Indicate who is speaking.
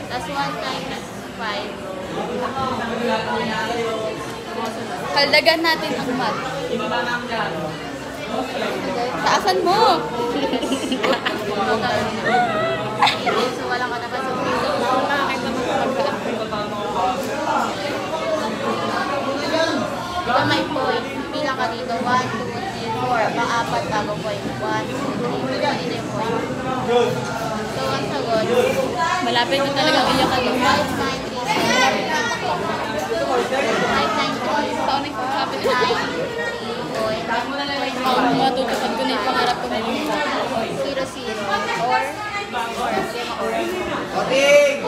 Speaker 1: That's 1 times 5.
Speaker 2: Kaldagan natin ang math. Taasan mo!
Speaker 1: So, walang katapat sa puso. Ito may point. Pila ka dito. 1, 2, 3, 4. Pang-apat bago point. 1, 2, 3. Ganito yung point. So, ang sagot.
Speaker 2: Malapit na talaga iyak ka dito.
Speaker 1: 5, 9, 3. 5, 9, 3.
Speaker 2: Saan ang kapit?
Speaker 1: 9, 3, point.
Speaker 2: Matutupad ko na yung pangarap ko.
Speaker 1: 0, 0. Or,
Speaker 3: Oting!